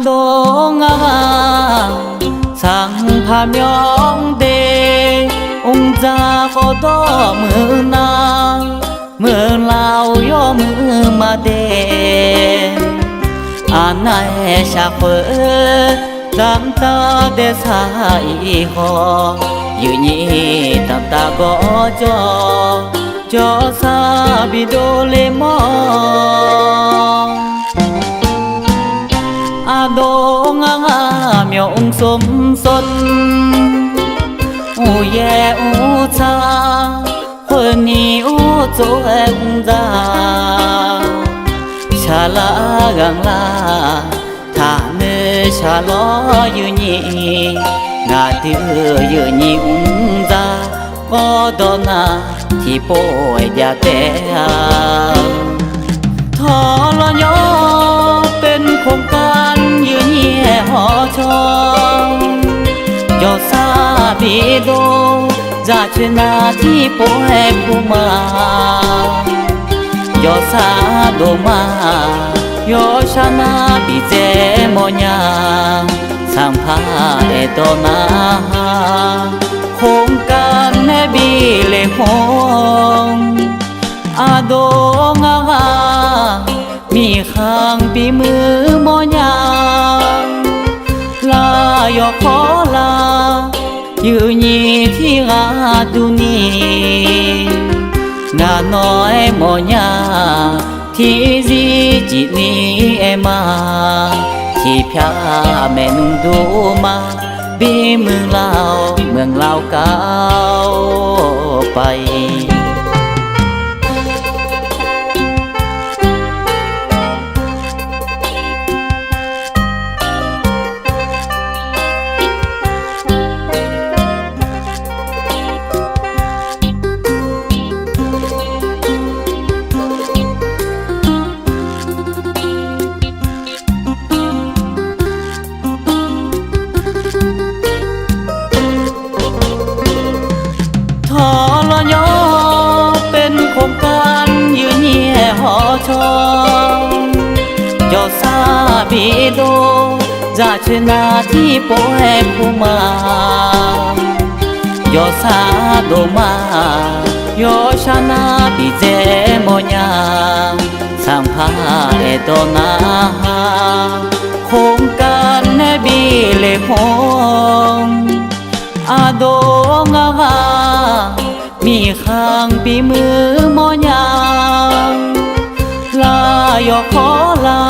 ดงสังพามยองเดองจาก็ดอมือนาเมื่อลาวยอมือมาเดอันไหนชาเฟอดังตาเดสายหอยืนยีตามตาก็จอซาบิโดเลมออาดงเมียวองสมสนอูแยอูชาคนนี้อูโจเอ็งจาชาลากังลาท่าเนื้อชาลอยืนยีงาตือยืนยีอุ้งจาก็โดนาที่ป่วยยาแต่ทอลอยเป็นโครงการยืนยีหอชอยอซาบิโดจะชนะที่ป่วยผู้มายอซาโดมายอชนะบิเจโมญาสัมภาเอโตนาโครงการเนบิเลหงอาโดงมีข้างปีมือโมญาลายอขอลายืนยีที่งาดูนีงาน้อยโมญาที่จีจินีเอมาที่พาแม่นุ่งดูมาบีเมืองลาวเก่าไปทอลอยเป็นโครงการยืนเยี่ยหอชอยอซาบิโดจะชนะที่ป่วยผู้มายอซาโดมายอชนะบิเจโมญาสัมภาเอโตนาโครงการเนบิเลหงอาโดงมีข้างปีมือโมญาลายอขอลา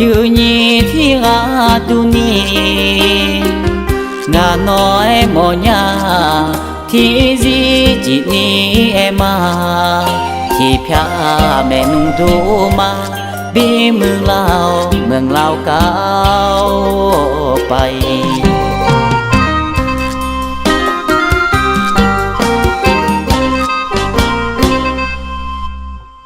ยืนยีที่งาดูนีงาน้อยโมญาที่จีจินีเอมาที่พาแม่นุ่งดูมาบีเมืองลาวเก่าไป